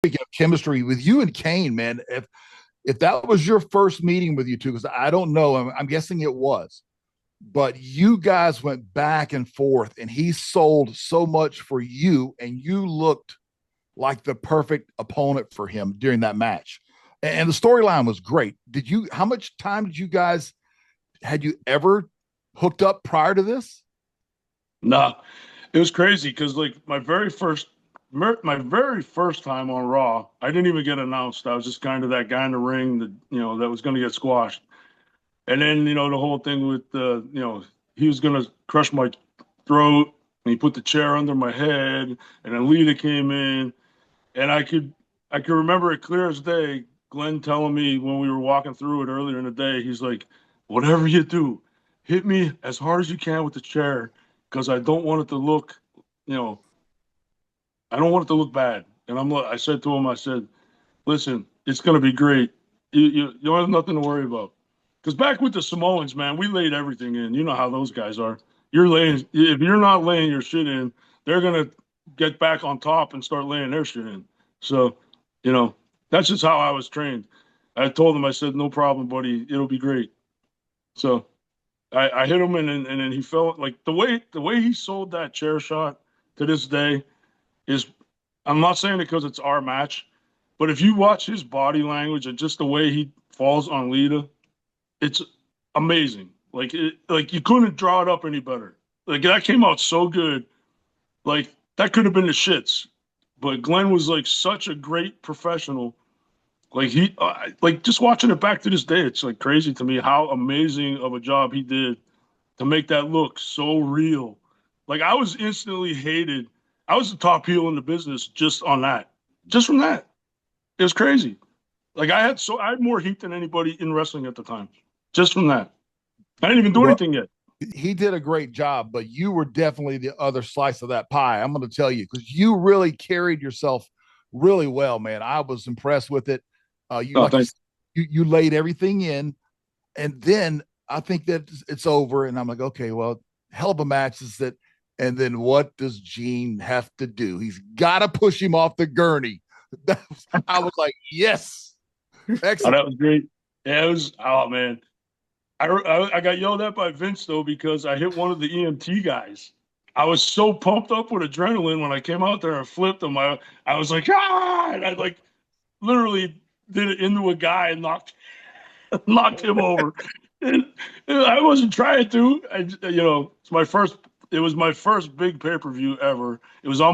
speaking of chemistry with you and Kane, man, if that was your first meeting with you two, because I don't know, I'm guessing it was, but you guys went back and forth, and he sold so much for you, and you looked like the perfect opponent for him during that match. And the storyline was great. Did you? How much time did you guys had you ever hooked up prior to this? Nah, it was crazy because like my very first time on Raw, I didn't even get announced. I was just kind of that guy in the ring that that was going to get squashed. And then the whole thing with he was going to crush my throat, and he put the chair under my head, and then Lita came in, and I could remember it clear as day. Glenn telling me when we were walking through it earlier in the day, he's like, "Whatever you do, hit me as hard as you can with the chair, because I don't want it to look, you know, I don't want it to look bad." And I said to him, I said, "Listen, it's gonna be great. You don't have nothing to worry about." Because back with the Samoans, man, we laid everything in. You know how those guys are. You're laying If you're not laying your shit in, they're gonna get back on top and start laying their shit in. So, you know, that's just how I was trained. I told him, I said, "No problem, buddy. It'll be great." So I hit him, and then he felt like the way he sold that chair shot to this day is, I'm not saying it because it's our match, but if you watch his body language and just the way he falls on Lita, it's amazing. Like you couldn't draw it up any better. Like that came out so good. Like that could have been the shits. But Glenn was like such a great professional. Like like just watching it back to this day, it's like crazy to me how amazing of a job he did to make that look so real. Like I was instantly hated. I was the top heel in the business just on that. Just from that. It was crazy. Like I had more heat than anybody in wrestling at the time. Just from that. I didn't even do Well, anything yet. he did a great job, but you were definitely the other slice of that pie. I'm going to tell you because you really carried yourself really well, man. I was impressed with it. You Oh, like thank you laid everything in, and then I think that it's over, and I'm like, okay, well, hell of a match is that. And then what does Gene have to do? He's got to push him off the gurney. I was like, yes, Oh, excellent. that was great. Yeah, it was. Oh man, I got yelled at by Vince though because I hit one of the EMT guys. I was so pumped up with adrenaline when I came out there and flipped him. I was like, ah, and I like literally did it into a guy and knocked him over. And I wasn't trying to. It's my first. It was my first big pay per view ever. It was on my